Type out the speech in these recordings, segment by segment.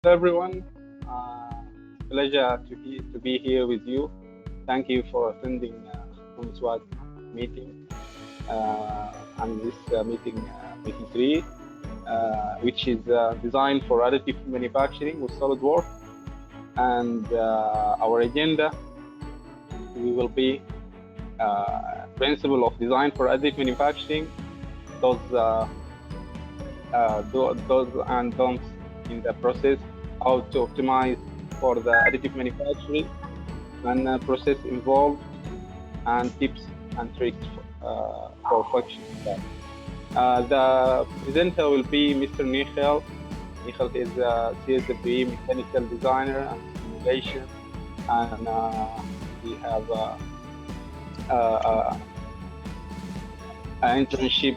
Hello everyone, pleasure to be here with you. Thank you for attending from SWUG meeting and this meeting 3, which is designed for additive manufacturing with SolidWorks. And our agenda, we will be principle of design for additive manufacturing, those and don'ts in the process, how to optimize for the additive manufacturing and process involved, and tips and tricks for function. The presenter will be Mr. Michael. Michael is a CSW mechanical designer and simulation, and we have an internship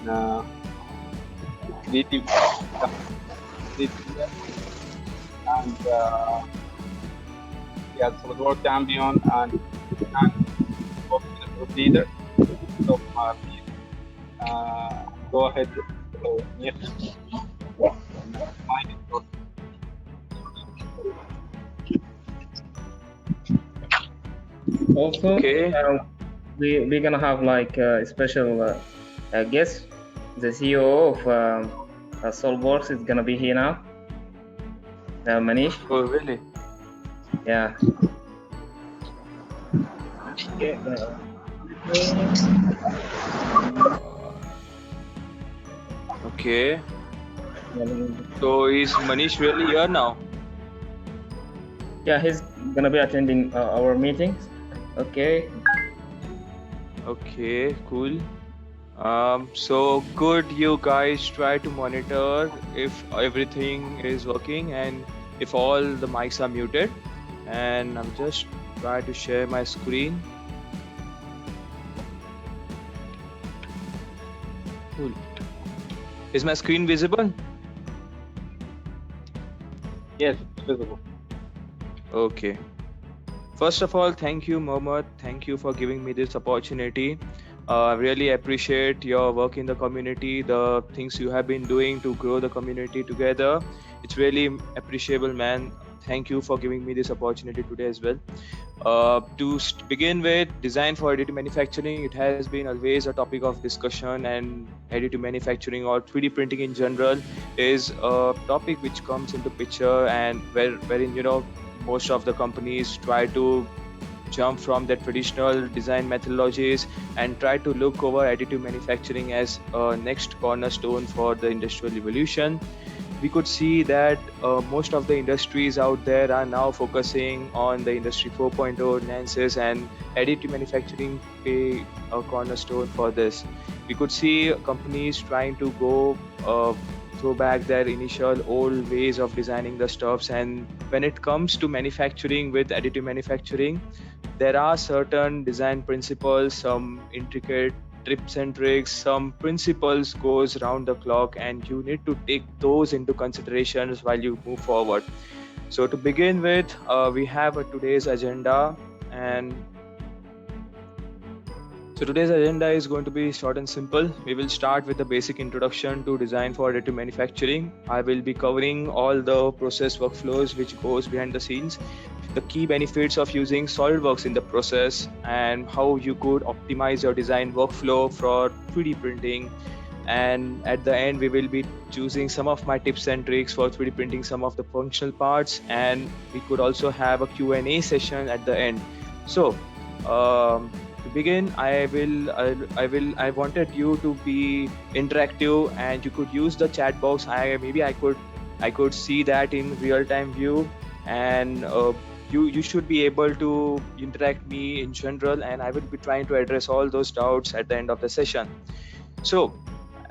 in Additive and he has SolidWorks champion and group leader. So please go ahead. So, yes. Also, Okay. we're gonna have like a special guest. The CEO of SolidWorks is gonna be here now. Manish. Oh, really? Yeah. Okay. So is Manish really here now? Yeah, he's gonna be attending our meetings. Okay. Okay, cool. So could you guys try to monitor if everything is working and if all the mics are muted? And I'm just trying to share my screen. Cool. Is my screen visible? Yes, it's visible. Okay. First of all, thank you, Mohammed. Thank you for giving me this opportunity. I really appreciate your work in the community, the things you have been doing to grow the community together. It's really appreciable, man. Thank you for giving me this opportunity today as well. To begin with, design for additive manufacturing, it has been always a topic of discussion, and additive manufacturing or 3D printing in general is a topic which comes into picture, and wherein most of the companies try to jump from the traditional design methodologies and try to look over additive manufacturing as a next cornerstone for the industrial revolution. We could see that most of the industries out there are now focusing on the industry 4.0 nuances, and additive manufacturing play a cornerstone for this. We could see companies trying to go throw back their initial old ways of designing the stuffs, and when it comes to manufacturing with additive manufacturing, there are certain design principles, some intricate tips and tricks, some principles goes around the clock, and you need to take those into considerations while you move forward. So to begin with, we have today's agenda, and so today's agenda is going to be short and simple. We will start with the basic introduction to design for additive manufacturing. I will be covering all the process workflows which goes behind the scenes, the key benefits of using SolidWorks in the process, and how you could optimize your design workflow for 3D printing. And at the end, we will be choosing some of my tips and tricks for 3D printing some of the functional parts, and we could also have a Q&A session at the end. So to begin, I wanted you to be interactive, and you could use the chat box. I could see that in real-time view, and you should be able to interact me in general, and I will be trying to address all those doubts at the end of the session. So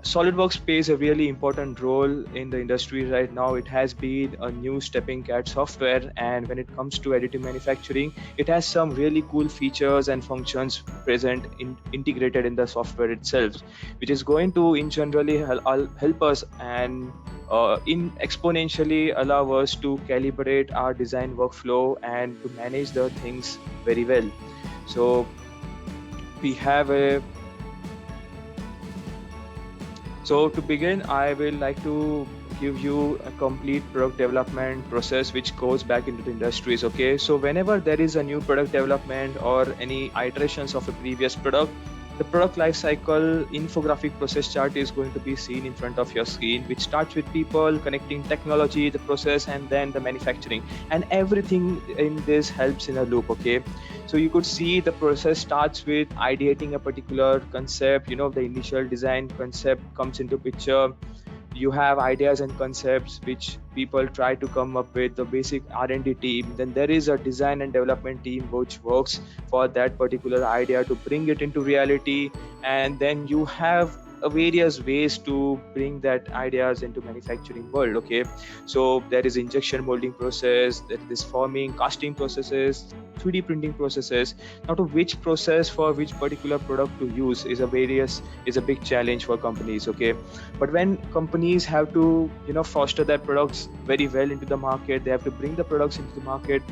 SolidWorks plays a really important role in the industry right now. It has been a new stepping cat software, and when it comes to additive manufacturing, it has some really cool features and functions integrated in the software itself, which is going to in generally help us and in exponentially allow us to calibrate our design workflow and to manage the things very well. So we have a So to begin, I will like to give you a complete product development process which goes back into the industries. Okay, so whenever there is a new product development or any iterations of a previous product, the product life cycle infographic process chart is going to be seen in front of your screen, which starts with people connecting technology, the process, and then the manufacturing, and everything in this helps in a loop. Okay, so you could see the process starts with ideating a particular concept. The initial design concept comes into picture. You have ideas and concepts which people try to come up with, the basic R&D team. Then there is a design and development team which works for that particular idea to bring it into reality. And then you have various ways to bring that ideas into manufacturing world. Okay, so there is injection molding process, there is forming, casting processes, 3D printing processes. Now to which process for which particular product to use is a big challenge for companies. Okay, but when companies have to foster their products very well into the market, they have to bring the products into the market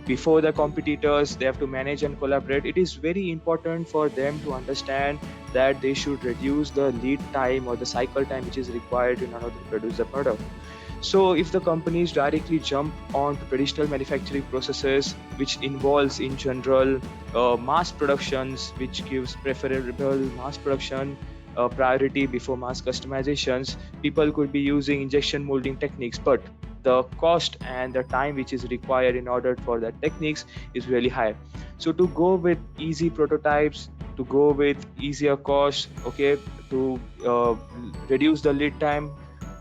before the competitors, they have to manage and collaborate. It is very important for them to understand that they should reduce the lead time or the cycle time which is required in order to produce the product. So if the companies directly jump on to traditional manufacturing processes, which involves in general mass productions, which gives preferable mass production priority before mass customizations, people could be using injection molding techniques, but the cost and the time which is required in order for that techniques is really high. So to go with easy prototypes, to go with easier costs, okay, to reduce the lead time,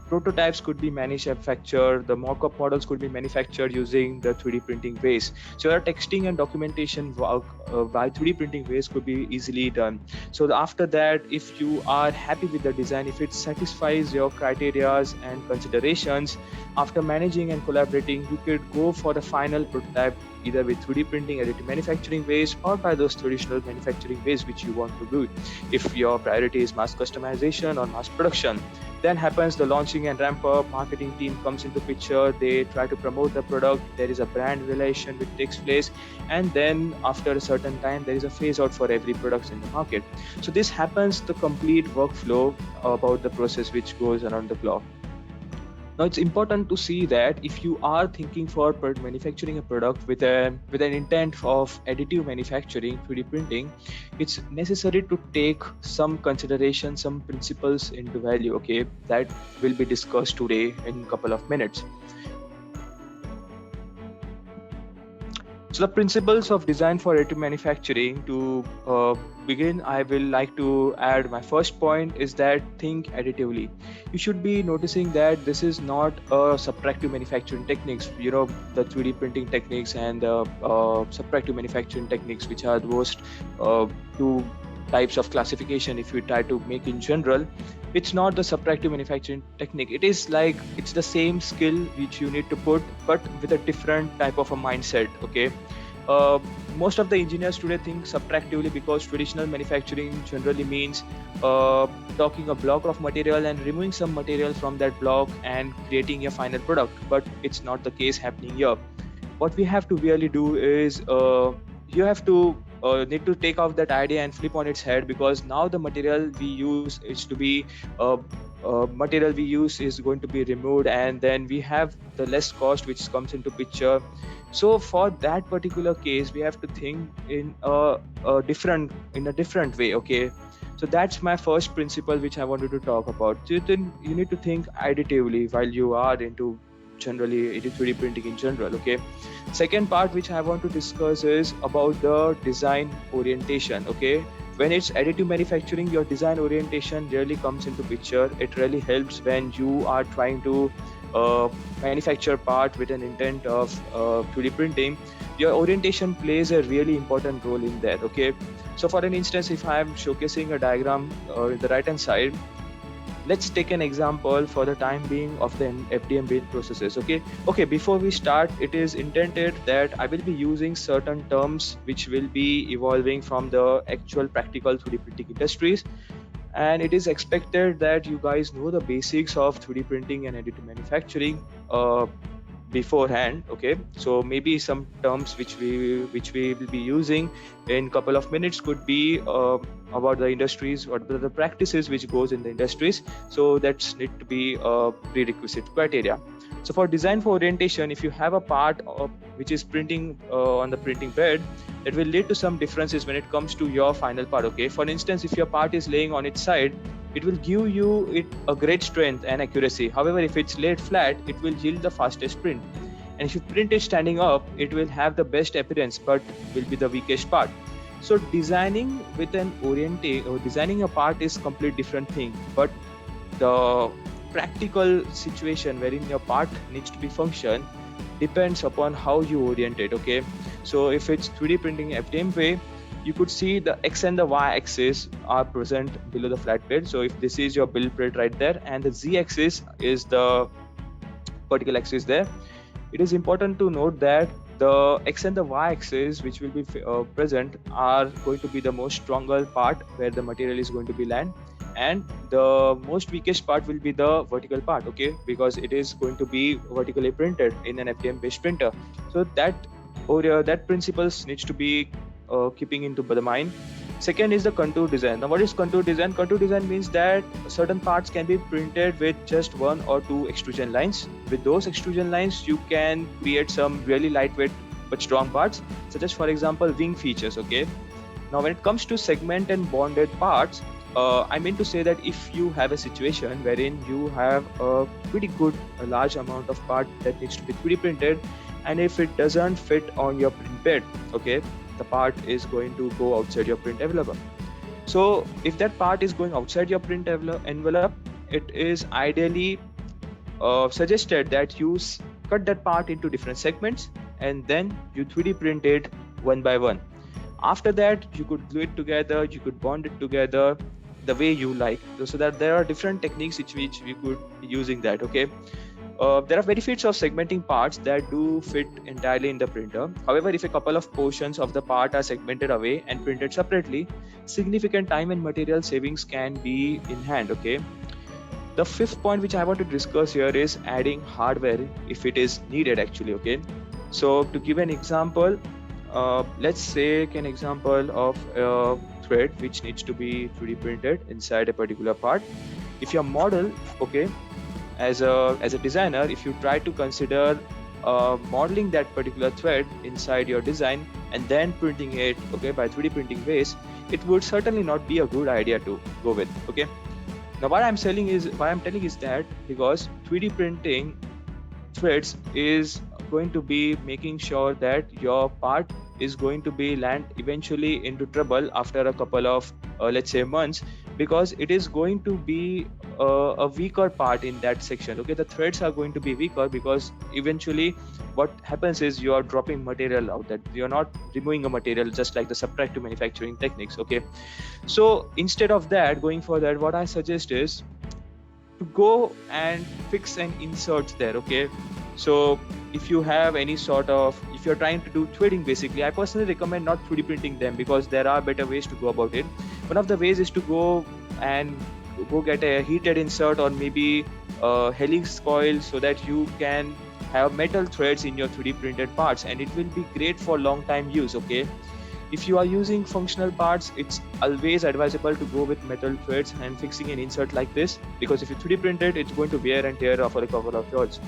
prototypes could be manufactured, the mock-up models could be manufactured using the 3D printing ways. So your texting and documentation work by 3D printing ways could be easily done. So after that, if you are happy with the design, if it satisfies your criterias and considerations, after managing and collaborating, you could go for the final prototype either with 3D printing, additive manufacturing ways, or by those traditional manufacturing ways which you want to do. If your priority is mass customization or mass production, then happens the launching and ramp up, marketing team comes into picture, they try to promote the product, there is a brand relation which takes place, and then after a certain time there is a phase out for every product in the market. So this happens the complete workflow about the process which goes around the clock. Now it's important to see that if you are thinking for manufacturing a product with an intent of additive manufacturing, 3D printing, it's necessary to take some consideration, some principles into value. Okay, that will be discussed today in a couple of minutes. So the principles of design for additive manufacturing, to begin, I will like to add my first point is that think additively. You should be noticing that this is not a subtractive manufacturing techniques, the 3D printing techniques and the subtractive manufacturing techniques, which are the most two types of classification if we try to make in general. It's not the subtractive manufacturing technique. It is like it's the same skill which you need to put, but with a different type of a mindset. Okay, most of the engineers today think subtractively because traditional manufacturing generally means taking a block of material and removing some material from that block and creating a final product. But it's not the case happening here. What we have to really do is you have to need to take off that idea and flip on its head, because now the material we use is to be material we use is going to be removed, and then we have the less cost which comes into picture. So for that particular case, we have to think in a different way. Okay, so that's my first principle which I wanted to talk about. So you need to think additively while you are into generally 3D printing in general. Okay, second part which I want to discuss is about the design orientation. Okay, when it's additive manufacturing, your design orientation really comes into picture. It really helps when you are trying to manufacture part with an intent of 3D printing. Your orientation plays a really important role in that. Okay, so for an instance, if I am showcasing a diagram in the right hand side, let's take an example for the time being of the FDM build processes. Okay, before we start, it is intended that I will be using certain terms which will be evolving from the actual practical 3D printing industries, and it is expected that you guys know the basics of 3D printing and additive manufacturing beforehand. Okay, so maybe some terms which we will be using in couple of minutes could be about the industries, what are the practices which goes in the industries. So that's need to be a prerequisite criteria. So for design for orientation, if you have a part which is printing on the printing bed, it will lead to some differences when it comes to your final part. Okay, for instance, if your part is laying on its side, it will give you a great strength and accuracy. However, if it's laid flat, it will yield the fastest print. And if you print it standing up, it will have the best appearance but will be the weakest part. So designing with an orientation or designing a part is completely different thing, but the practical situation wherein your part needs to be function depends upon how you orient it. Okay, so if it's 3D printing FDM way, you could see the X and the Y axis are present below the flat plate. So if this is your build plate right there, and the Z axis is the vertical axis there, it is important to note that the X and the Y axis which will be present are going to be the most stronger part where the material is going to be land, and the most weakest part will be the vertical part. Okay, because it is going to be vertically printed in an FDM based printer. So that principles needs to be keeping into the mind. Second is the contour design. Now what is contour design? Contour design means that certain parts can be printed with just 1 or 2 extrusion lines. With those extrusion lines, you can create some really lightweight but strong parts, such as for example wing features. Okay, now when it comes to segment and bonded parts, I mean to say that if you have a situation wherein you have a pretty good large amount of part that needs to be 3D printed, and if it doesn't fit on your print bed, okay, the part is going to go outside your print envelope. So if that part is going outside your print envelope, it is ideally suggested that you cut that part into different segments and then you 3D print it one by one. After that, you could glue it together, you could bond it together the way you like. So that there are different techniques which we could be using that. Okay. There are benefits of segmenting parts that do fit entirely in the printer. However, if a couple of portions of the part are segmented away and printed separately, significant time and material savings can be in hand. Okay. The fifth point which I want to discuss here is adding hardware if it is needed actually. Okay. So to give an example, let's take an example of a thread which needs to be 3D printed inside a particular part. If your model, okay, as a designer, if you try to consider modeling that particular thread inside your design and then printing it, okay, by 3D printing ways, it would certainly not be a good idea to go with. Okay. Now why I'm telling is that because 3D printing threads is going to be making sure that your part is going to be land eventually into trouble after a couple of let's say months, because it is going to be a weaker part in that section. Okay, the threads are going to be weaker because eventually what happens is you are dropping material out, that you're not removing a material, just like the subtractive manufacturing techniques. Okay, so instead of that, going for that, what I suggest is to go and fix and insert there. Okay, so if you have any sort of, if you're trying to do threading, basically I personally recommend not 3D printing them because there are better ways to go about it. One of the ways is to go get a heated insert or maybe a helix coil, so that you can have metal threads in your 3D printed parts, and it will be great for long time use. Okay, if you are using functional parts, it's always advisable to go with metal threads and fixing an insert like this, because if you 3D print it, it's going to wear and tear for a couple of years.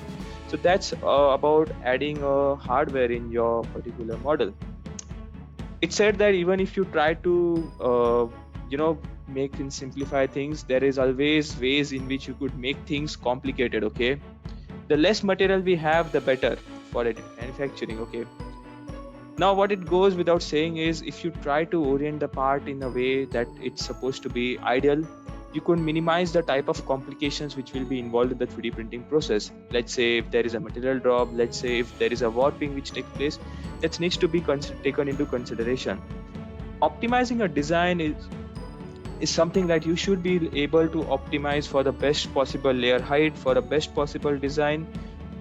So that's about adding hardware in your particular model. It's said that even if you try to make and simplify things, there is always ways in which you could make things complicated. Okay, the less material we have, the better for additive manufacturing. Okay, now what it goes without saying is, if you try to orient the part in a way that it's supposed to be ideal, you could minimize the type of complications which will be involved in the 3D printing process. Let's say if there is a material drop, let's say if there is a warping which takes place, that needs to be taken into consideration. Optimizing a design is something that you should be able to optimize for the best possible layer height, for the best possible design,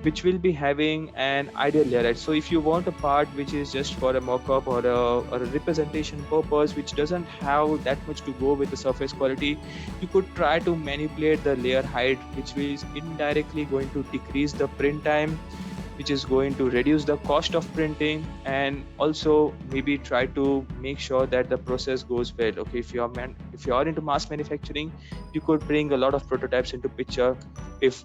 which will be having an ideal layer height. So if you want a part which is just for a mock-up or a representation purpose, which doesn't have that much to go with the surface quality, you could try to manipulate the layer height, which is indirectly going to decrease the print time, which is going to reduce the cost of printing, and also maybe try to make sure that the process goes well. Okay, if you are into mass manufacturing, you could bring a lot of prototypes into picture if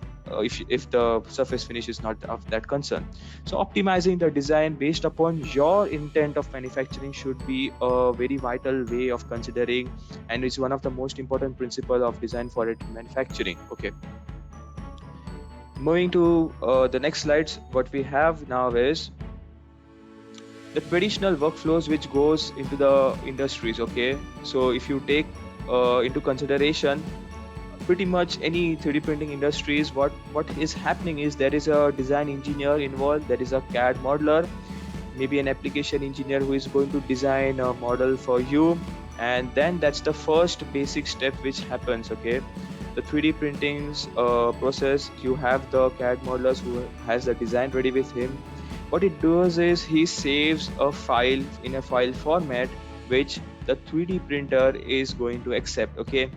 the surface finish is not of that concern. So optimizing the design based upon your intent of manufacturing should be a very vital way of considering, and it's one of the most important principle of design for additive manufacturing. Okay, moving to the next slides, what we have now is the traditional workflows which goes into the industries. Okay, so if you take into consideration pretty much any 3D printing industries, what is happening is there is a design engineer involved, there is a CAD modeler, maybe an application engineer who is going to design a model for you, and then that's the first basic step which happens. Okay, the 3D printings process, you have the CAD modelers who has the design ready with him. What it does is he saves a file in a file format which the 3D printer is going to accept. Okay,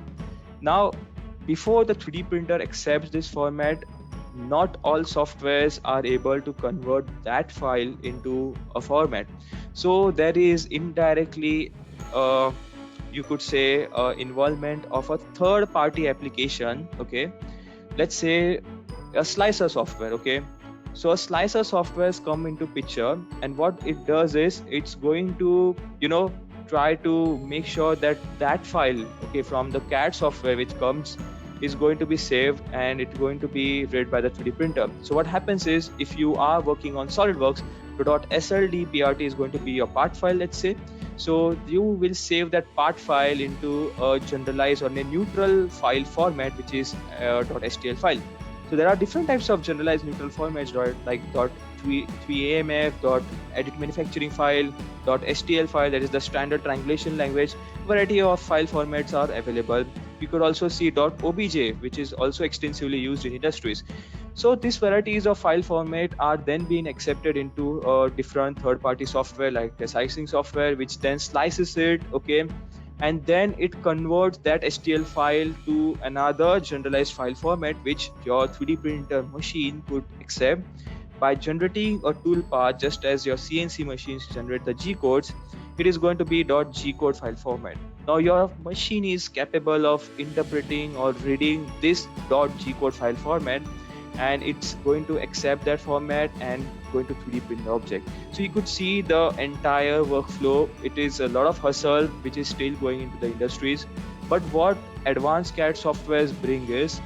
now before the 3D printer accepts this format, not all softwares are able to convert that file into a format. So there is indirectly you could say involvement of a third party application. Okay, let's say a slicer software. Okay, so a slicer softwares come into picture, and what it does is it's going to try to make sure that that file, okay, from the CAD software which comes, is going to be saved and it's going to be read by the 3D printer. So what happens is, if you are working on SolidWorks, the .sldprt is going to be your part file, let's say. So you will save that part file into a generalized or a neutral file format, which is .stl file. So there are different types of generalized neutral formats, like .3amf, .additive manufacturing file, .stl file, that is the standard triangulation language. Variety of file formats are available. You could also see .obj, which is also extensively used in industries. So these varieties of file format are then being accepted into different third-party software like the slicing software, which then slices it, okay, and then it converts that STL file to another generalized file format which your 3D printer machine could accept by generating a toolpath, just as your CNC machines generate the G codes. It is going to be .g code file format. Now your machine is capable of interpreting or reading this .g code file format, and it's going to accept that format and going to 3D print the object. So you could see the entire workflow. It is a lot of hustle which is still going into the industries, but what advanced CAD softwares bring is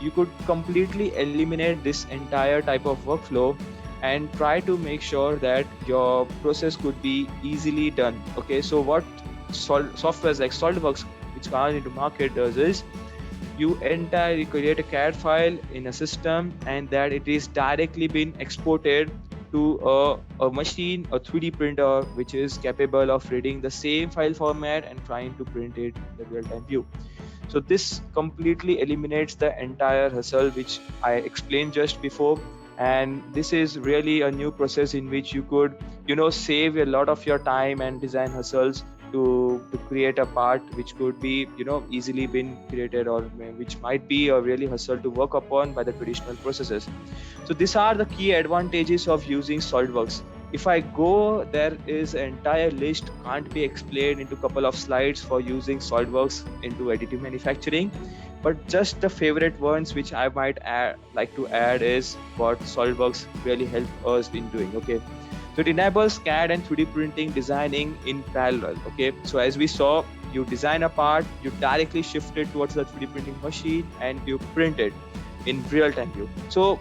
you could completely eliminate this entire type of workflow and try to make sure that your process could be easily done. Okay, so what softwares like SolidWorks, which are into market, does is you entirely create a CAD file in a system, and that it is directly being exported to a machine, a 3D printer, which is capable of reading the same file format and trying to print it in the real-time view. So this completely eliminates the entire hustle which I explained just before, and this is really a new process in which you could save a lot of your time and design hustles to create a part which could be easily been created, or which might be a really hustle to work upon by the traditional processes. So these are the key advantages of using SolidWorks. If I go, there is an entire list, can't be explained into a couple of slides for using SolidWorks into additive manufacturing, but just the favorite ones which I might like to add is what SolidWorks really help us in doing. Okay, so it enables CAD and 3D printing designing in parallel. Okay, so as we saw, you design a part, you directly shift it towards the 3D printing machine, and you print it in real-time view. So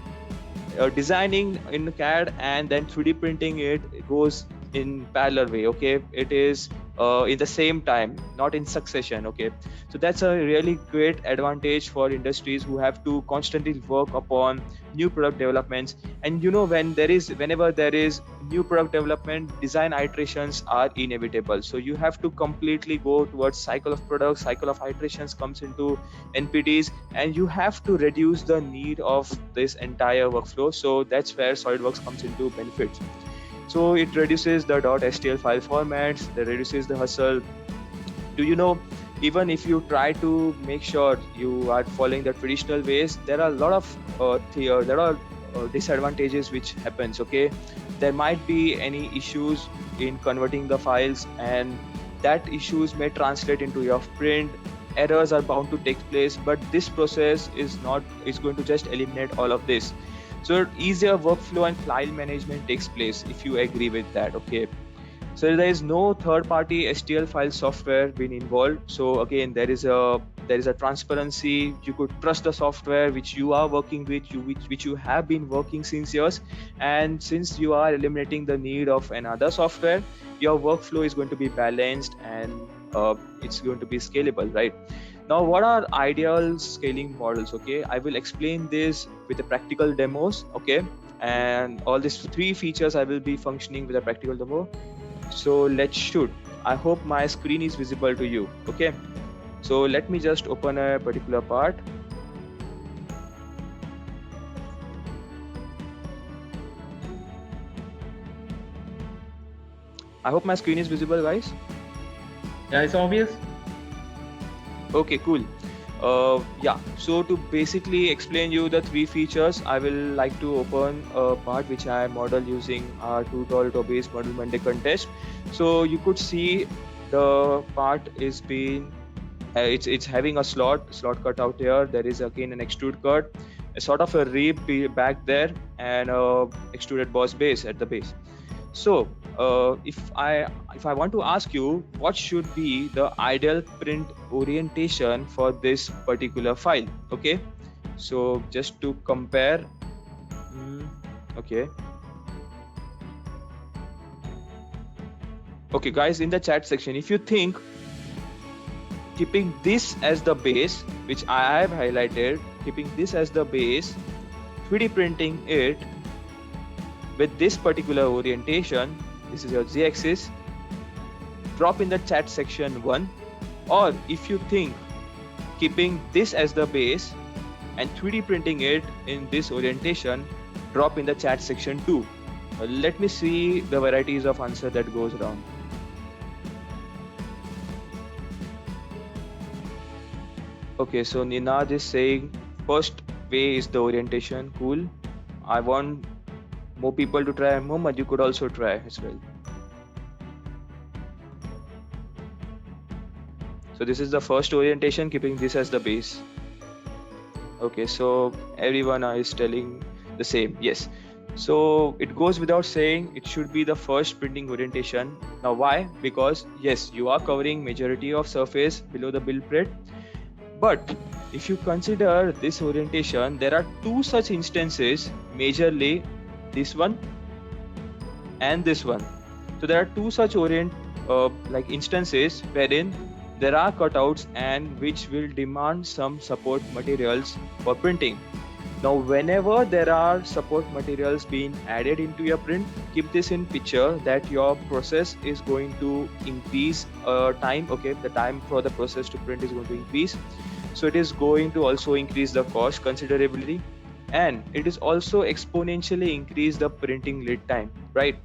designing in CAD and then 3D printing it goes in parallel way. Okay, it is in the same time, not in succession. Okay, so that's a really great advantage for industries who have to constantly work upon new product developments. And whenever there is new product development, design iterations are inevitable. So you have to completely go towards cycle of products, cycle of iterations comes into NPDs, and you have to reduce the need of this entire workflow. So that's where SolidWorks comes into benefits. So it reduces the .stl file formats, that reduces the hustle. Even if you try to make sure you are following the traditional ways, there are a lot of disadvantages which happens. Okay, there might be any issues in converting the files, and that issues may translate into your print. Errors are bound to take place, but this process is going to just eliminate all of this. So easier workflow and file management takes place, if you agree with that. Okay, so there is no third-party STL file software being involved. So again, there is a transparency. You could trust the software which you are working with, which you have been working since years. And since you are eliminating the need of another software, your workflow is going to be balanced, and it's going to be scalable, right? Now, what are ideal scaling models? Okay, I will explain this with the practical demos. Okay, and all these 3 features I will be functioning with a practical demo. So let's shoot. I hope my screen is visible to you. Okay, so let me just open a particular part. I hope my screen is visible, guys. Yeah, it's obvious. Okay, cool. Yeah, so to basically explain you the 3 features, I will like to open a part which I model using our tutorial-based model Monday contest. So you could see the part is being it's having a slot cut out here. There is again an extrude cut, a sort of a rib back there, and a extruded boss base at the base. So if I want to ask you, what should be the ideal print orientation for this particular file? Okay, so just to compare, okay, guys, in the chat section, if you think keeping this as the base, which I have highlighted, keeping this as the base, 3D printing it with this particular orientation, this is your z-axis, drop in the chat section 1. Or if you think keeping this as the base and 3D printing it in this orientation, drop in the chat section 2. Let me see the varieties of answer that goes around. Okay, so Ninad is saying first way is the orientation. Cool. I want more people to try. Mohammed, you could also try as well. So this is the first orientation, keeping this as the base. Okay, so everyone is telling the same. Yes. So it goes without saying it should be the first printing orientation. Now why? Because yes, you are covering majority of surface below the build plate. But if you consider this orientation, there are 2 such instances, majorly this one and this one. So there are 2 such instances wherein there are cutouts and which will demand some support materials for printing. Now whenever there are support materials being added into your print, keep this in picture that your process is going to increase time. Okay, the time for the process to print is going to increase. So it is going to also increase the cost considerably, and it is also exponentially increase the printing lead time, right?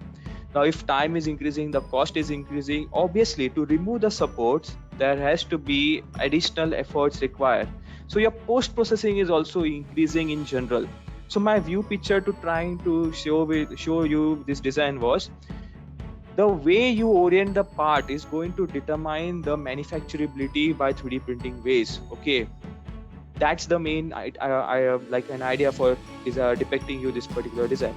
Now if time is increasing, the cost is increasing. Obviously, to remove the supports, there has to be additional efforts required. So your post-processing is also increasing in general. So my view picture to trying to show you this design was, the way you orient the part is going to determine the manufacturability by 3D printing ways. Okay, that's the main I like an idea for is depicting you this particular design.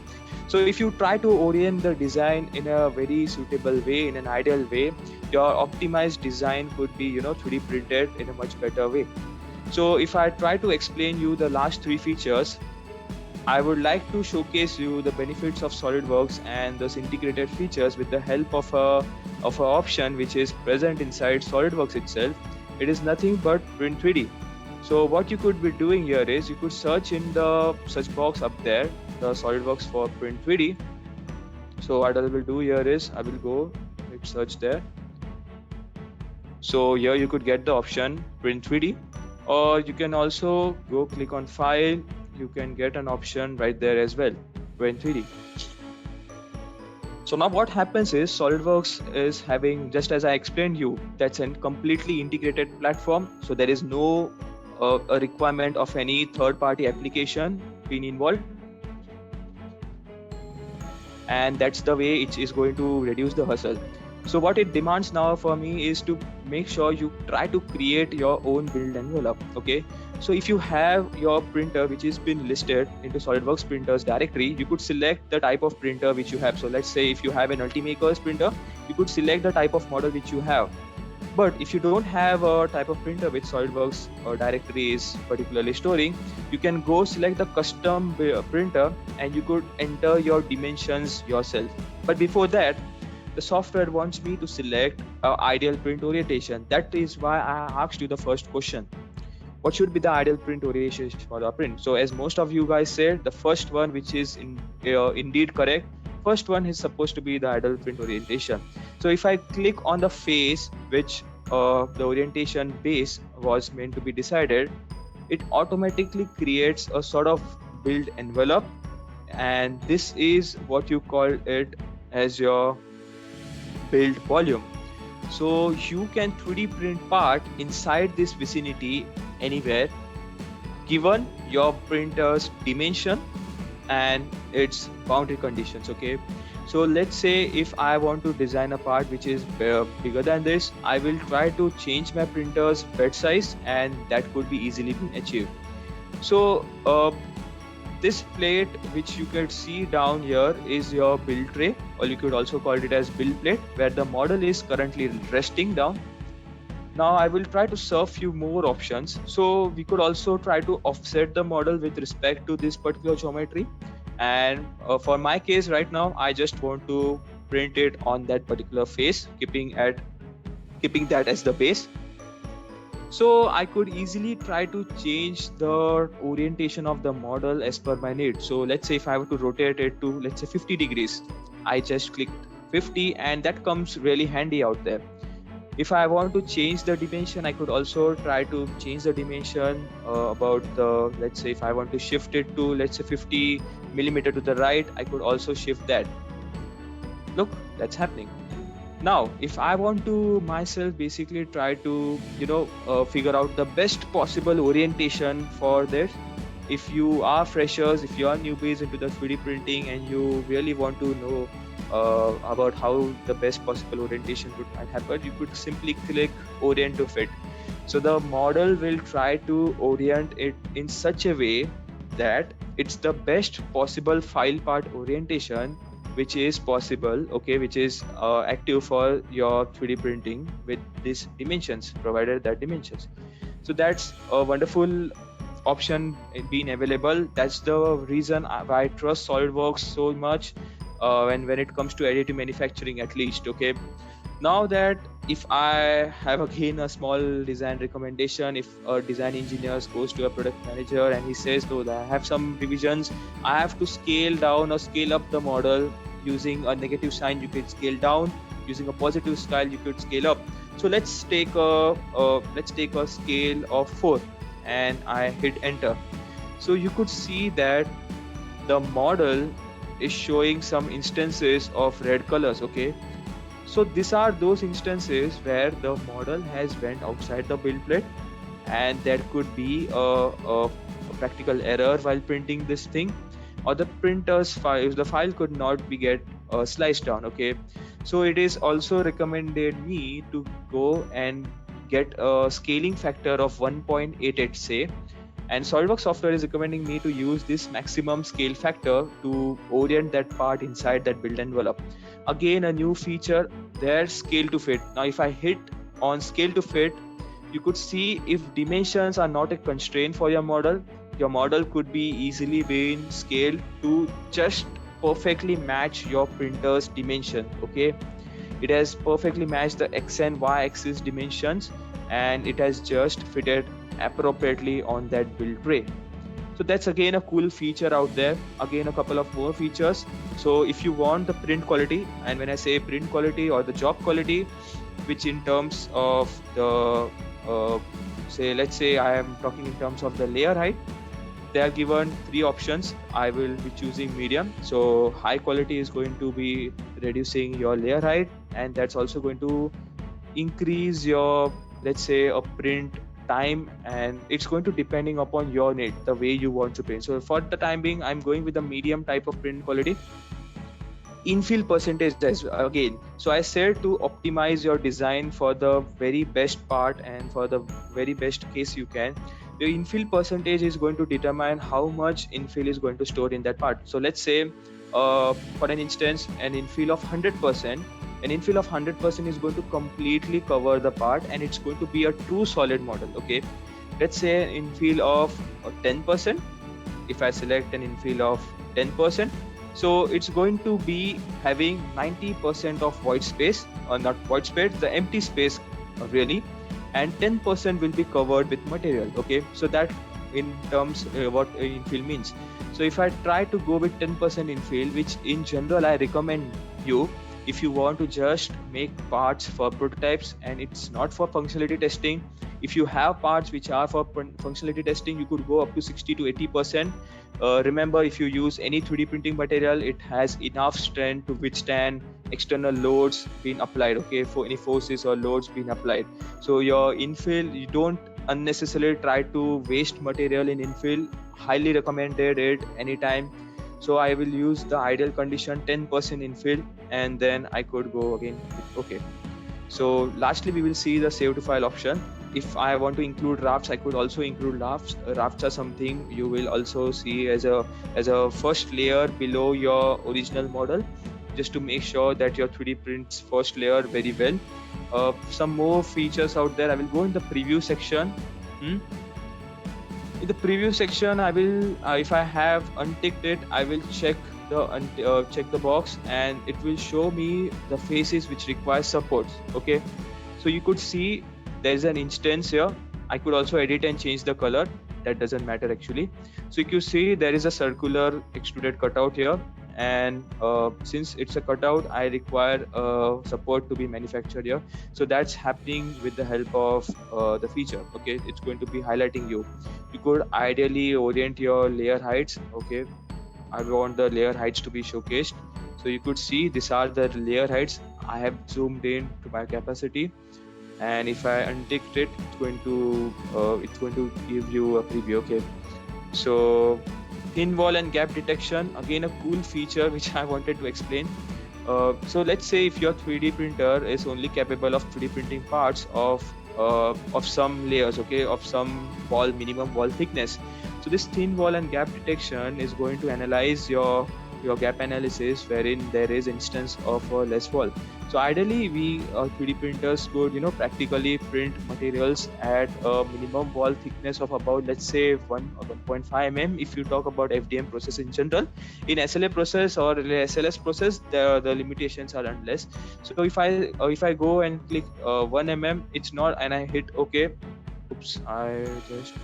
So if you try to orient the design in a very suitable way, in an ideal way, your optimized design could be 3D printed in a much better way. So if I try to explain you the last 3 features, I would like to showcase you the benefits of SolidWorks and those integrated features with the help of a option which is present inside SolidWorks itself. It is nothing but Print 3D. So what you could be doing here is you could search in the search box up there, the SolidWorks for Print 3D. So what I will do here is I will go hit search there. So here you could get the option Print 3D, or you can also go click on File. You can get an option right there as well, Print 3D. So now what happens is SolidWorks is having, just as I explained you, that's a completely integrated platform. So there is no a requirement of any third-party application being involved. and that's the way it is going to reduce the hustle. So what it demands now for me is to make sure you try to create your own build envelope. Okay, so if you have your printer which has been listed into SolidWorks printers directory, you could select the type of printer which you have. So let's say if you have an Ultimakers printer, you could select the type of model which you have. But if you don't have a type of printer which SolidWorks directory is particularly storing, you can go select the custom printer and you could enter your dimensions yourself. But before that, the software wants me to select ideal print orientation. That is why I asked you the first question. What should be the ideal print orientation for the print? So as most of you guys said, the first one, which is indeed correct, first one is supposed to be the ideal print orientation. So if I click on the face which the orientation base was meant to be decided, it automatically creates a sort of build envelope, and this is what you call it as your build volume. So you can 3D print part inside this vicinity anywhere given your printer's dimension and its boundary conditions. Okay, so let's say if I want to design a part which is bigger than this, I will try to change my printer's bed size, and that could be easily been achieved. So this plate which you can see down here is your build tray, or you could also call it as build plate, where the model is currently resting down. Now I will try to serve few more options. So we could also try to offset the model with respect to this particular geometry, and for my case right now I just want to print it on that particular face, keeping that as the base. So I could easily try to change the orientation of the model as per my need. So let's say if I were to rotate it to, let's say, 50 degrees, I just clicked 50, and that comes really handy out there. If I want to change the dimension, I could also try to change the dimension about the, let's say if I want to shift it to, let's say, 50 millimeter to the right, I could also shift that. Look, that's happening. Now, if I want to myself basically try to, figure out the best possible orientation for this, if you are freshers, if you are newbies into the 3D printing and you really want to know about how the best possible orientation might happen, you could simply click orient to fit. So the model will try to orient it in such a way that it's the best possible file part orientation which is possible, okay, which is active for your 3D printing with these dimensions, provided that dimensions. So that's a wonderful option being available. That's the reason why I trust SolidWorks so much when it comes to additive manufacturing, at least. Okay, now that if I have again a small design recommendation, if a design engineer goes to a product manager and he says, no, I have some revisions, I have to scale down or scale up the model. Using a negative sign, you could scale down. Using a positive style, you could scale up. So let's take a scale of 4, and I hit enter. So you could see that the model is showing some instances of red colors. Okay, so these are those instances where the model has went outside the build plate, and there could be a practical error while printing this thing, or the printer's file, the file could not be get sliced down. Okay, so it is also recommended me to go and get a scaling factor of 1.88, say, and SolidWorks software is recommending me to use this maximum scale factor to orient that part inside that build envelope. Again, a new feature there, scale to fit. Now if I hit on scale to fit, you could see if dimensions are not a constraint for your model could be easily being scaled to just perfectly match your printer's dimension. Okay, it has perfectly matched the X and Y axis dimensions, and it has just fitted appropriately on that build tray. So that's again a cool feature out there. Again, a couple of more features. So if you want the print quality, and when I say print quality or the job quality, which in terms of the let's say I am talking in terms of the layer height, they are given 3 options. I will be choosing medium. So high quality is going to be reducing your layer height, and that's also going to increase your, let's say, a print time, and it's going to depending upon your need, the way you want to print. So for the time being, I'm going with the medium type of print quality. infill percentage as again. So I said to optimize your design for the very best part and for the very best case you can. The infill percentage is going to determine how much infill is going to store in that part. So let's say for an instance, an infill of 100%, an infill of 100% is going to completely cover the part, and it's going to be a true solid model. Okay, let's say an infill of 10%. If I select an infill of 10%, so it's going to be having 90% of void space, or not void space, the empty space really, and 10% will be covered with material. Okay, so that in terms what infill means. So if I try to go with 10% infill, which in general I recommend you if you want to just make parts for prototypes and it's not for functionality testing. If you have parts which are for functionality testing, you could go up to 60 to 80%. Remember, if you use any 3D printing material, it has enough strength to withstand external loads being applied, okay, for any forces or loads being applied. So your infill, you don't unnecessarily try to waste material in infill. Highly recommended it anytime. So I will use the ideal condition 10% infill, and then I could go again with OK. So lastly, we will see the save to file option. If I want to include rafts, I could also include rafts. Rafts are something you will also see as a first layer below your original model, just to make sure that your 3D prints first layer very well. Some more features out there. I will go in the preview section. In the preview section, I will, if I have unticked it, I will check the box, and it will show me the faces which require support. Okay, so you could see there's an instance here. I could also edit and change the color. That doesn't matter actually. So you can see there is a circular extruded cutout here, and since it's a cutout, I require support to be manufactured here. So that's happening with the help of the feature. Okay, it's going to be highlighting you. You could ideally orient your layer heights. Okay, I want the layer heights to be showcased. So you could see these are the layer heights. I have zoomed in to my capacity, and if I unticked it, it's going to give you a preview. Okay, so thin wall and gap detection, again a cool feature which I wanted to explain. So let's say if your 3D printer is only capable of 3D printing parts of some layers, okay, of some wall, minimum wall thickness. So this thin wall and gap detection is going to analyze your gap analysis wherein there is instance of a less wall. So ideally, we 3D printers could practically print materials at a minimum wall thickness of about, let's say, 1 or 1.5 mm. If you talk about FDM process in general, in SLA process or SLS process, the limitations are unless. So if I go and click 1 mm, it's not, and I hit OK. Oops, I just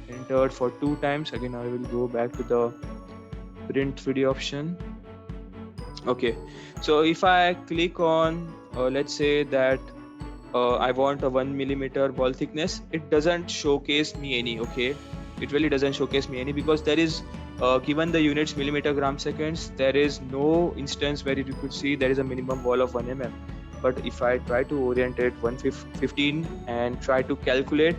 entered for 2 times. Again, I will go back to the print 3D option. Okay, so if I click on let's say that I want a 1 mm wall thickness, it doesn't showcase me any. Okay, it really doesn't showcase me any, because there is given the units millimeter gram seconds, there is no instance where you could see there is a minimum wall of 1 mm. But if I try to orient it 115 and try to calculate,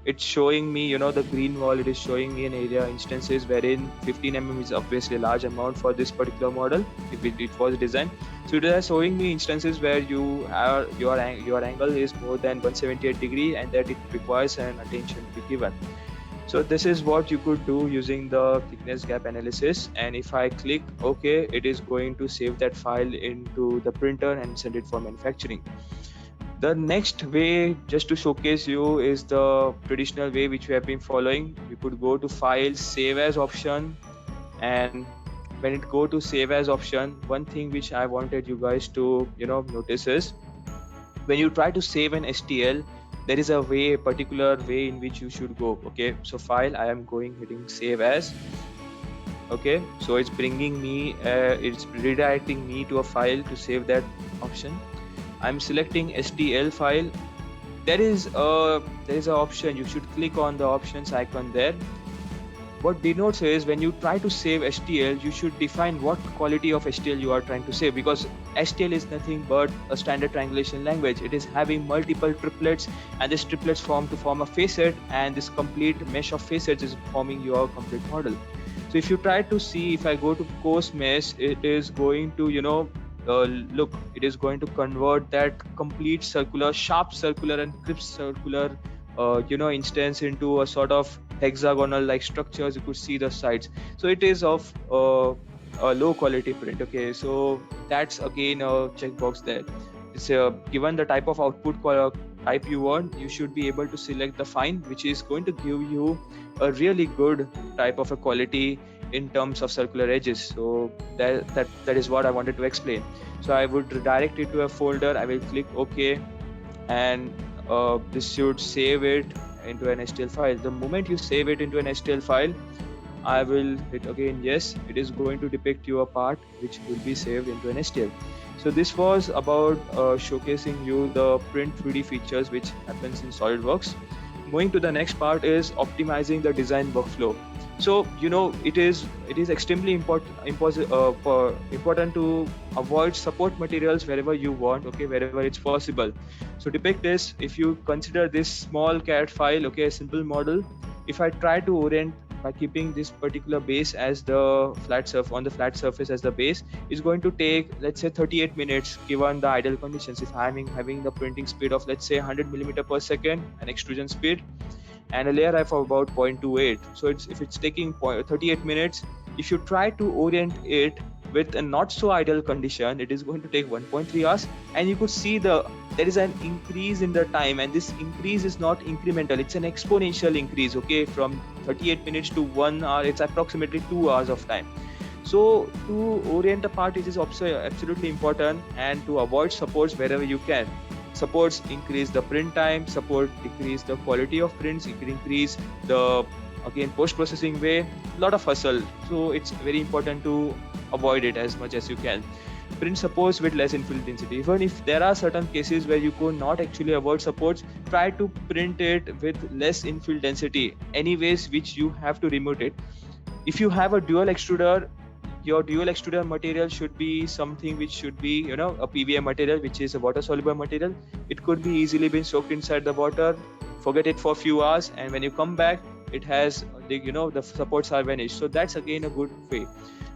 it's showing me, the green wall, it is showing me an area instances wherein 15 mm is obviously a large amount for this particular model if it was designed. So it is showing me instances where your angle is more than 178 degree and that it requires an attention to be given. So this is what you could do using the thickness gap analysis. And if I click OK, it is going to save that file into the printer and send it for manufacturing. The next way, just to showcase you, is the traditional way which we have been following. You could go to File, Save As option, and when it go to Save As option, one thing which I wanted you guys to notice is when you try to save an STL, there is a particular way in which you should go. Okay, so File, I am hitting Save As. Okay, so it's bringing me, it's redirecting me to a file to save that option. I'm selecting STL file. There is an option. You should click on the options icon there. What denotes is when you try to save STL, you should define what quality of STL you are trying to save, because STL is nothing but a standard triangulation language. It is having multiple triplets, and these triplets form a facet, and this complete mesh of facets is forming your complete model. So if you try to see, if I go to coarse mesh, it is going to, look, it is going to convert that complete circular, sharp circular and crisp circular instance into a sort of hexagonal like structures. You could see the sides, so it is of a low quality print. Okay, so that's again a checkbox there. It's given the type of output type you want, you should be able to select the fine, which is going to give you a really good type of a quality in terms of circular edges. So that is what I wanted to explain. So I would redirect it to a folder. I will click OK, and this should save it into an STL file. The moment you save it into an STL file, I will hit again yes. It is going to depict your part, which will be saved into an STL. So this was about showcasing you the print 3D features which happens in SolidWorks. Moving to the next part is optimizing the design workflow. So it is extremely important to avoid support materials wherever you want, okay, wherever it's possible. So depict this. If you consider this small CAD file, okay, a simple model, if I try to orient by keeping this particular base as the flat surface as the base, is going to take, let's say, 38 minutes given the ideal conditions. If I'm having the printing speed of, let's say, 100 millimeter per second, an extrusion speed, and a layer height of about 0.28. So if it's taking 38 minutes, if you try to orient it with a not so ideal condition, it is going to take 1.3 hours, and you could see there is an increase in the time, and this increase is not incremental, it's an exponential increase. Okay, from 38 minutes to 1 hour, it's approximately 2 hours of time. So to orient a part, it is absolutely important, and to avoid supports wherever you can. Supports increase the print time, support decrease the quality of prints, it increase the, again, post-processing way, a lot of hustle. So it's very important to avoid it as much as you can. Print supports with less infill density. Even if there are certain cases where you could not actually avoid supports, try to print it with less infill density anyways, which you have to remove it. If you have a dual extruder, your dual extruder material should be something which should be, a PVA material, which is a water soluble material. It could be easily been soaked inside the water, forget it for a few hours, and when you come back, it has the supports are vanished. So that's again a good way.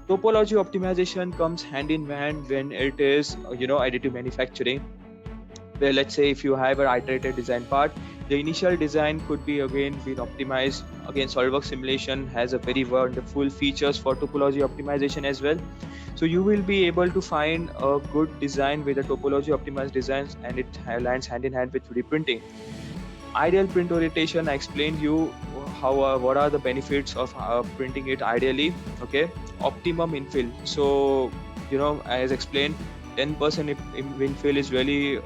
Topology optimization comes hand in hand when it is additive manufacturing, where, let's say, if you have an iterated design part, the initial design could be again been optimized. Again, SolidWorks simulation has a very wonderful features for topology optimization as well. So you will be able to find a good design with a topology optimized designs, and it lands hand in hand with 3D printing. Ideal print orientation, I explained you how what are the benefits of printing it ideally. Okay, optimum infill. So as explained, 10% infill is really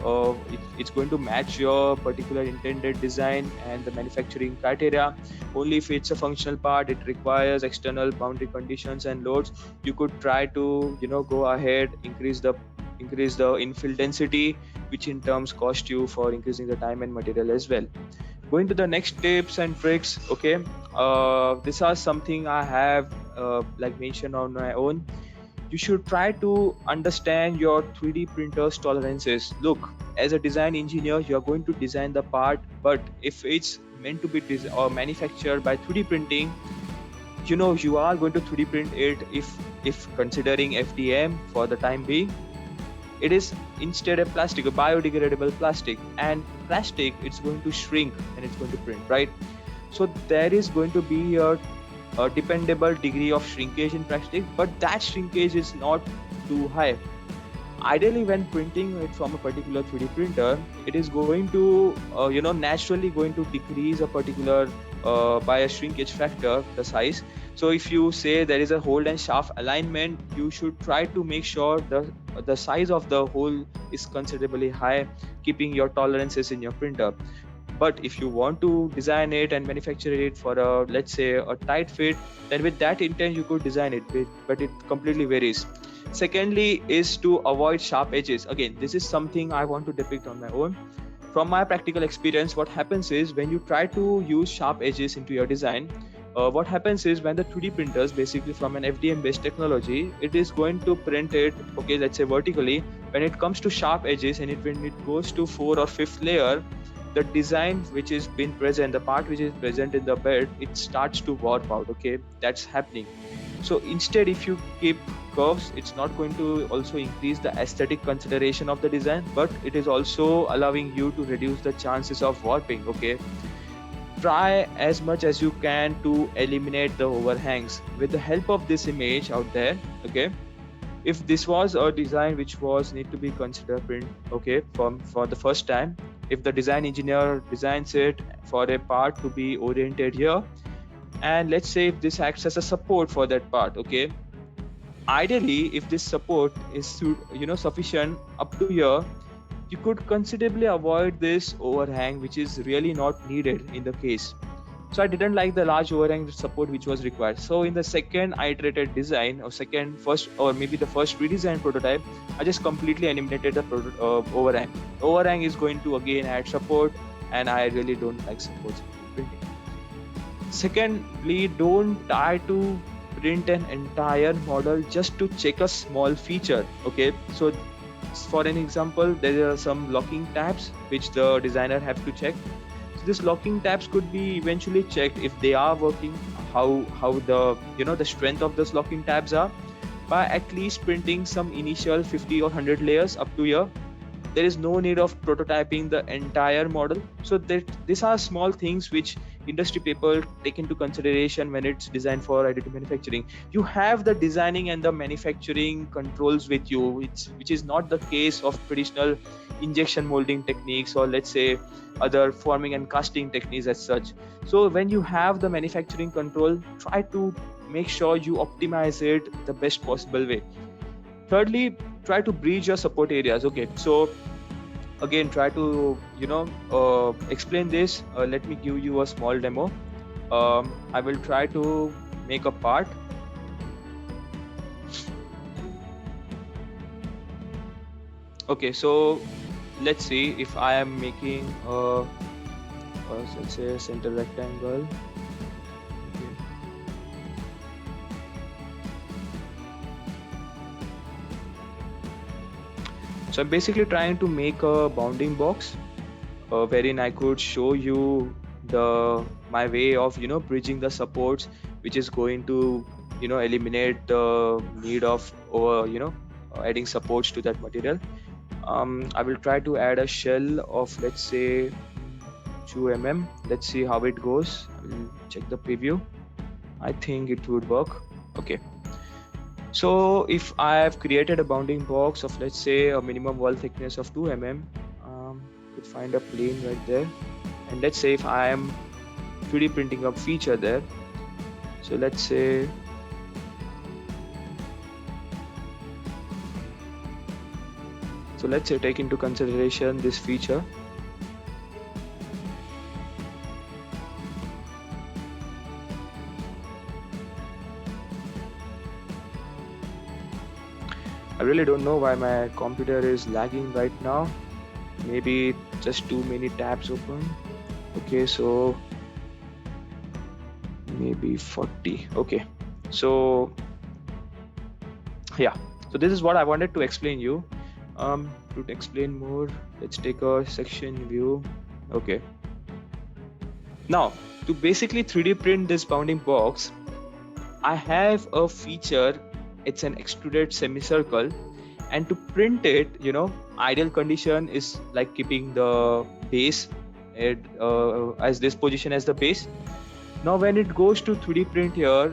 it's going to match your particular intended design and the manufacturing criteria. Only if it's a functional part, it requires external boundary conditions and loads, you could try to go ahead, increase the infill density, which in terms cost you for increasing the time and material as well. Going to the next tips and tricks. Okay, these are something I have mentioned on my own. You should try to understand your 3D printer's tolerances. Look, as a design engineer, you're going to design the part, but if it's meant to be manufactured by 3D printing, you are going to 3D print it if considering FDM for the time being. It is instead a plastic, a biodegradable plastic, and plastic, it's going to shrink and it's going to print, right? So there is going to be a dependable degree of shrinkage in plastic, but that shrinkage is not too high. Ideally, when printing it from a particular 3D printer, it is going to naturally going to decrease a particular by a shrinkage factor, the size. So if you say there is a hole and shaft alignment, you should try to make sure the size of the hole is considerably high, keeping your tolerances in your printer. But if you want to design it and manufacture it for a, let's say, a tight fit, then with that intent you could design it, but it completely varies. Secondly is to avoid sharp edges. Again, this is something I want to depict on my own. From my practical experience, what happens is when you try to use sharp edges into your design, what happens is when the 3D printers, basically from an FDM based technology, it is going to print it, let's say vertically. When it comes to sharp edges and when it goes to 4th or 5th layer, the design which is been present, the part which is present in the bed, it starts to warp out. Okay, that's happening. So instead, if you keep curves, it's not going to also increase the aesthetic consideration of the design, but it is also allowing you to reduce the chances of warping. Okay, try as much as you can to eliminate the overhangs with the help of this image out there. Okay, if this was a design which was need to be considered print, okay, for the first time, if the design engineer designs it for a part to be oriented here, and let's say if this acts as a support for that part, okay, ideally if this support is sufficient up to here, you could considerably avoid this overhang which is really not needed in the case. So I didn't like the large overhang support which was required. So in the second iterated design, or first or maybe the first redesigned prototype, I just completely eliminated the overhang. Overhang is going to again add support, and I really don't like support printing. Secondly, don't try to print an entire model just to check a small feature. Okay, so for an example, there are some locking tabs which the designer have to check. So this locking tabs could be eventually checked if they are working, how the the strength of those locking tabs are, by at least printing some initial 50 or 100 layers up to here. There is no need of prototyping the entire model. So these are small things which industry people take into consideration when it's designed for additive manufacturing. You have the designing and the manufacturing controls with you, which is not the case of traditional injection molding techniques, or let's say other forming and casting techniques as such. So when you have the manufacturing control, try to make sure you optimize it the best possible way. Thirdly, try to bridge your support areas. Okay, so again, try to explain this. Let me give you a small demo. I will try to make a part. Okay, so let's see if I am making let's say a center rectangle. So I'm basically trying to make a bounding box wherein I could show you my way of bridging the supports, which is going to eliminate the need of adding supports to that material. I will try to add a shell of, let's say, 2 mm. Let's see how it goes. I will check the preview. I think it would work. Okay. So if I have created a bounding box of, let's say, a minimum wall thickness of 2 mm, could find a plane right there, and let's say if I am 3D printing a feature there, so let's say take into consideration this feature. I really don't know why my computer is lagging right now. Maybe just too many tabs open. Okay, so maybe 40. Okay, so yeah, so this is what I wanted to explain you. To explain more, let's take a section view. Okay, now to basically 3D print this bounding box, I have a feature. It's an extruded semicircle, and to print it, ideal condition is like keeping the base as this position as the base. Now when it goes to 3D print here,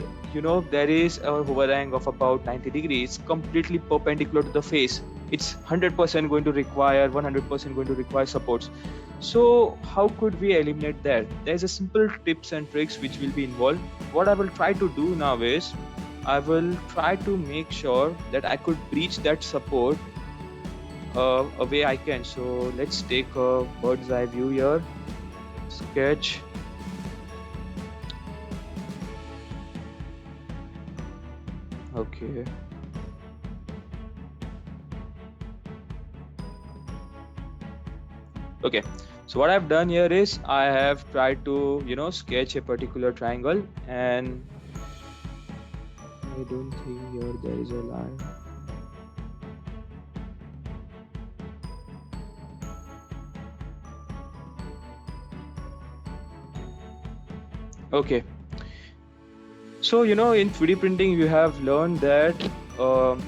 there is a overhang of about 90 degrees, completely perpendicular to the face. It's 100% going to require 100% going to require supports. So how could we eliminate that? There's a simple tips and tricks which will be involved. What I will try to do now is I will try to make sure that I could breach that support a way I can. So let's take a bird's eye view here. Sketch. Okay. Okay. So what I've done here is I have tried to sketch a particular triangle, and I don't think here there is a line. Okay. So, in 3D printing, you have learned that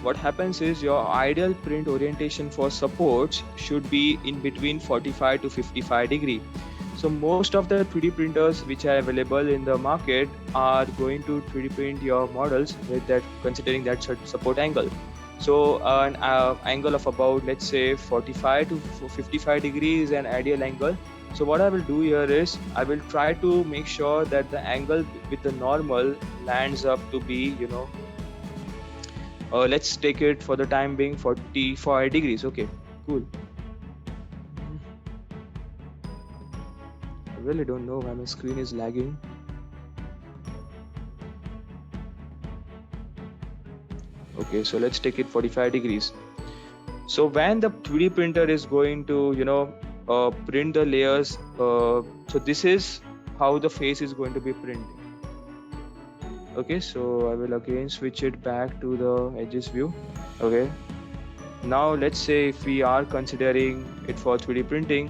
what happens is your ideal print orientation for supports should be in between 45 to 55 degree. So most of the 3D printers which are available in the market are going to 3D print your models with that, considering that support angle. So an angle of about, let's say, 45 to 55 degrees is an ideal angle. So what I will do here is I will try to make sure that the angle with the normal lands up to be, let's take it for the time being 45 degrees. Okay, cool. I really don't know why my screen is lagging. Okay, so let's take it 45 degrees. So when the 3D printer is going to, print the layers, so this is how the face is going to be printing. Okay, so I will again switch it back to the edges view. Okay, now let's say if we are considering it for 3D printing,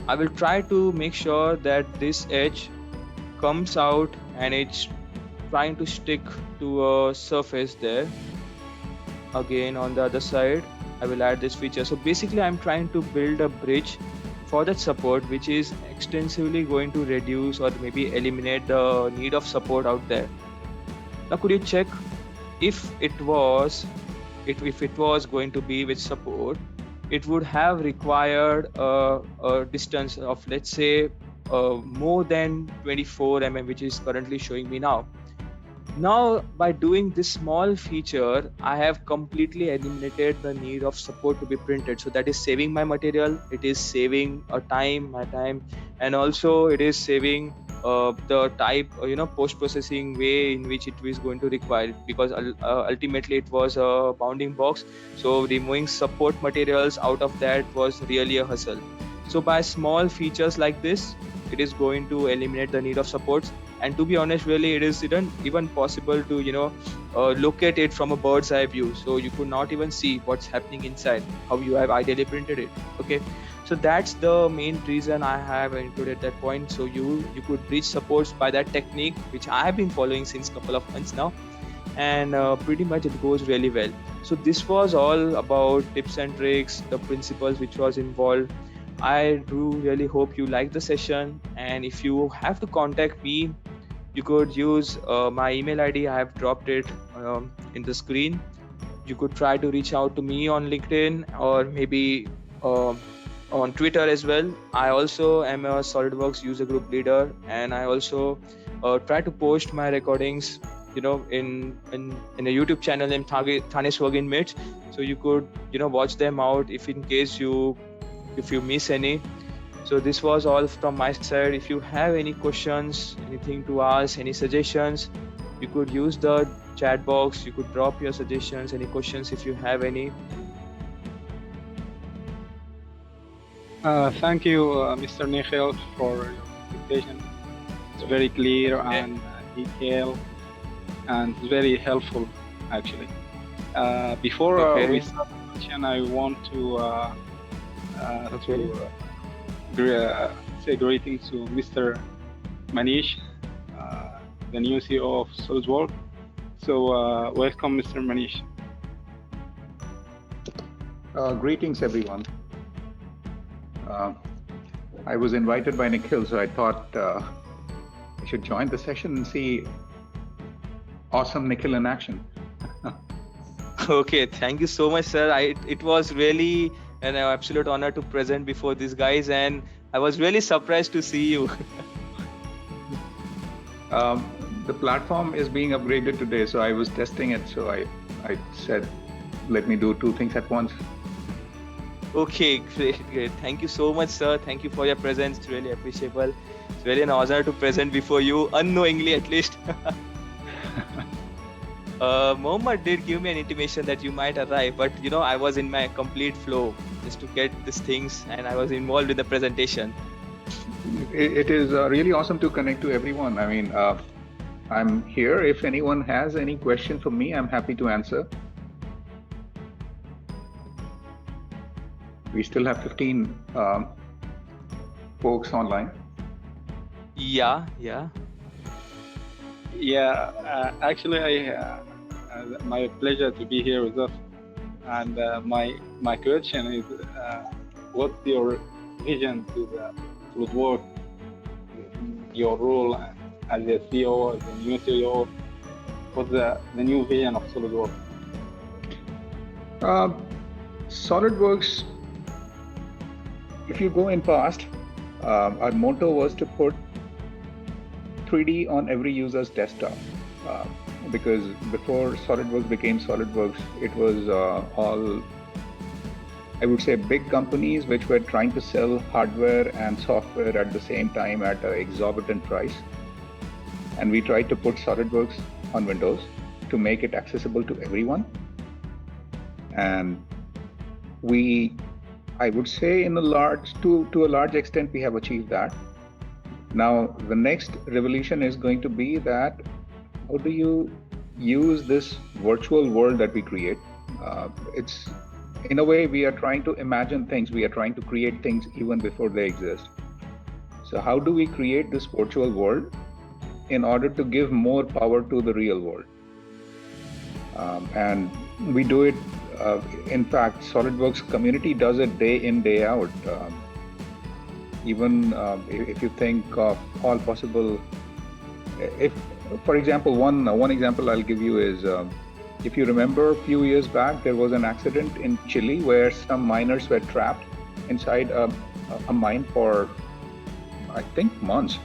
I will try to make sure that this edge comes out and it's trying to stick to a surface there. Again, on the other side, I will add this feature. So basically, I'm trying to build a bridge for that support, which is extensively going to reduce or maybe eliminate the need of support out there. Now, could you check if it was going to be with support? It would have required a distance of, let's say, more than 24 mm, which is currently showing me now. Now, by doing this small feature, I have completely eliminated the need of support to be printed. So that is saving my material, it is saving my time, and also it is saving the type, post-processing way in which it is going to require, because ultimately it was a bounding box. So removing support materials out of that was really a hustle. So by small features like this, it is going to eliminate the need of supports. And to be honest, really, it isn't even possible to look at it from a bird's eye view. So you could not even see what's happening inside, how you have ideally printed it. Okay, so that's the main reason I have included that point. So you could reach supports by that technique, which I have been following since couple of months now, and pretty much it goes really well. So this was all about tips and tricks, the principles which was involved. I do really hope you like the session, and if you have to contact me, you could use my email ID. I have dropped it in the screen. You could try to reach out to me on LinkedIn or maybe on Twitter as well. I also am a SOLIDWORKS user group leader, and I also try to post my recordings, in a YouTube channel named Thane SWUG Meeting. So you could watch them out if in case you miss any. So this was all from my side. If you have any questions, anything to ask, any suggestions, you could use the chat box. You could drop your suggestions, any questions if you have any. Thank you, Mr. Nikhil, for your presentation. It's very clear and detailed, and very helpful, actually. Before we start the session, I want to say greetings to Mr. Manish, the new CEO of SOLIDWORKS. So welcome, Mr. Manish. Greetings, everyone. I was invited by Nikhil, so I thought I should join the session and see awesome Nikhil in action. Okay, thank you so much, sir. It was really an absolute honor to present before these guys, and I was really surprised to see you. The platform is being upgraded today, so I was testing it. So I said, let me do two things at once. Okay, great. Thank you so much, sir. Thank you for your presence. It's really appreciable. It's really an honor to present before you, unknowingly at least. Mohammed did give me an intimation that you might arrive, but I was in my complete flow just to get these things, and I was involved in the presentation. It is really awesome to connect to everyone. I mean, I'm here. If anyone has any question for me, I'm happy to answer. We still have 15 folks online. Yeah. Actually, my pleasure to be here with us. And my question is, what's your vision to the SolidWorks, your role as a CEO, as a new CEO? What's the new vision of SolidWorks? SolidWorks, if you go in past, our motto was to put 3D on every user's desktop. Because before SolidWorks became SolidWorks, it was all, I would say, big companies which were trying to sell hardware and software at the same time at an exorbitant price. And we tried to put SolidWorks on Windows to make it accessible to everyone. And I would say to a large extent, we have achieved that. Now, the next revolution is going to be that how do you use this virtual world that we create? It's, in a way, we are trying to imagine things. We are trying to create things even before they exist. So how do we create this virtual world in order to give more power to the real world? And we do it, in fact, SolidWorks community does it day in, day out. Even if you think of all possible, for example, one example I'll give you is, if you remember a few years back, there was an accident in Chile where some miners were trapped inside a mine for, I think, months.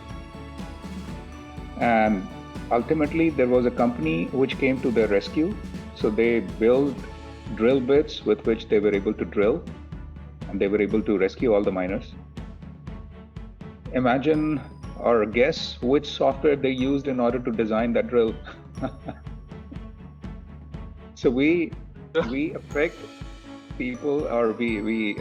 And ultimately, there was a company which came to their rescue. So they built drill bits with which they were able to drill, and they were able to rescue all the miners. Imagine or guess which software they used in order to design that drill. So we affect people, or we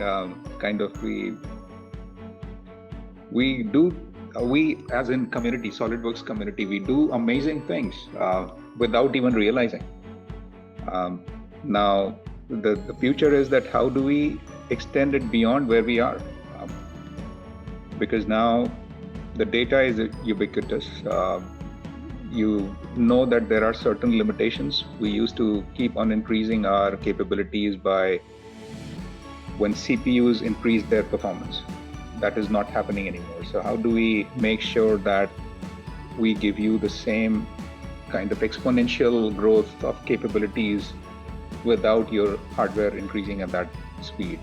as in community, SolidWorks community, we do amazing things without even realizing. Now, the future is that how do we extend it beyond where we are? Because now the data is ubiquitous. You know that there are certain limitations. We used to keep on increasing our capabilities by when CPUs increase their performance. That is not happening anymore. So how do we make sure that we give you the same kind of exponential growth of capabilities without your hardware increasing at that speed?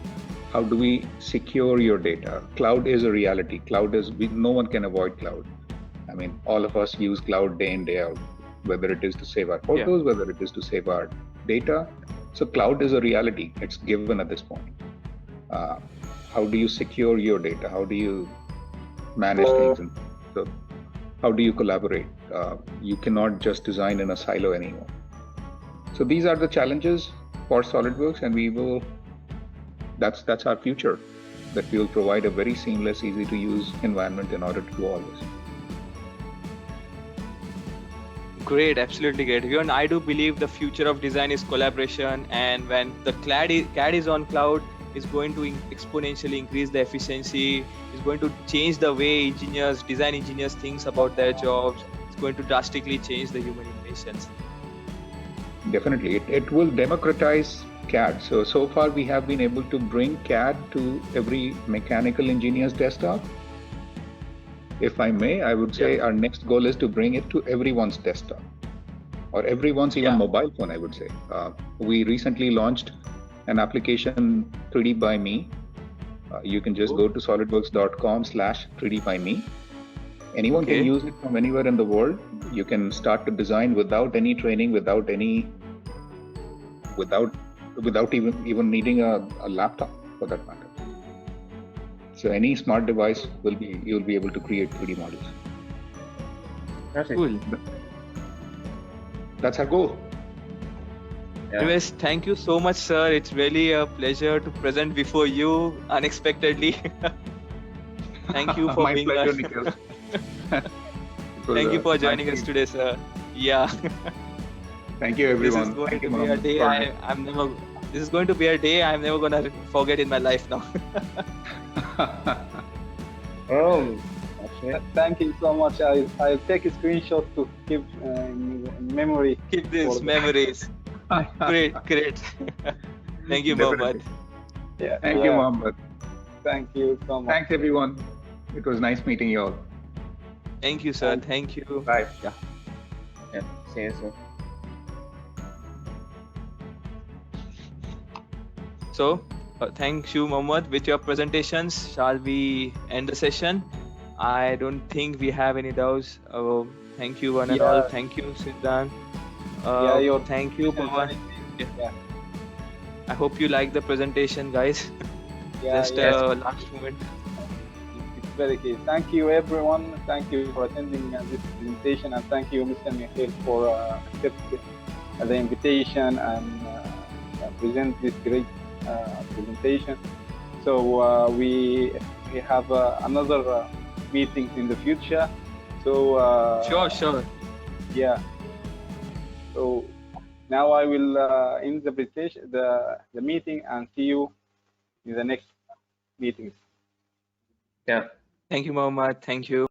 How do we secure your data? Cloud is a reality. No one can avoid cloud. I mean, all of us use cloud day in, day out, whether it is to save our photos, whether it is to save our data. So cloud is a reality. It's given at this point. How do you secure your data? How do you manage things? And so how do you collaborate? You cannot just design in a silo anymore. So these are the challenges for SolidWorks, and that's our future, that we will provide a very seamless, easy to use environment in order to do all this. Great, absolutely great. Even I do believe the future of design is collaboration, and when the CAD is on cloud, is going to exponentially increase the efficiency, is going to change the way design engineers think about their jobs. It's going to drastically change the human innovations. Definitely, it will democratize CAD. So far we have been able to bring CAD to every mechanical engineer's desktop. If I may, I would say our next goal is to bring it to everyone's desktop, or everyone's even mobile phone, I would say. We recently launched an application, 3D by Me. You can just go to solidworks.com/3dbyme. Anyone can use it from anywhere in the world. You can start to design without any training, without even needing a laptop for that matter. So any smart device you'll be able to create 3D models. That's cool. That's our goal. Yeah. Anyways, thank you so much, sir. It's really a pleasure to present before you unexpectedly. Thank you for My being pleasure, here. Nikhil. Thank you for joining us today, sir. Yeah. Thank you, everyone. This is going to be a day I'm never gonna forget in my life now. Oh, Thank you so much. I'll take a screenshot to keep in memory. Keep these memories. Great. Thank you, Mohammed. Yeah. Thank you, Mohammed. Thank you so much. Thanks, everyone. It was nice meeting you all. Thank you, sir. Thank you. Bye. Yeah. See you soon. So, thank you, Mohammed. With your presentations, shall we end the session? I don't think we have any doubts. Thank you, one and all. Thank you, Siddhan. Thank you, Pawan. Yeah. I hope you like the presentation, guys. Just last moment. It's very key. Thank you, everyone. Thank you for attending this presentation, and thank you, Mr. Mikhail, for accepting the invitation and present this great presentation. So we have another meetings in the future. So sure. Yeah. So now I will end the presentation, the meeting, and see you in the next meetings. Yeah. Thank you, Mohammed. Thank you.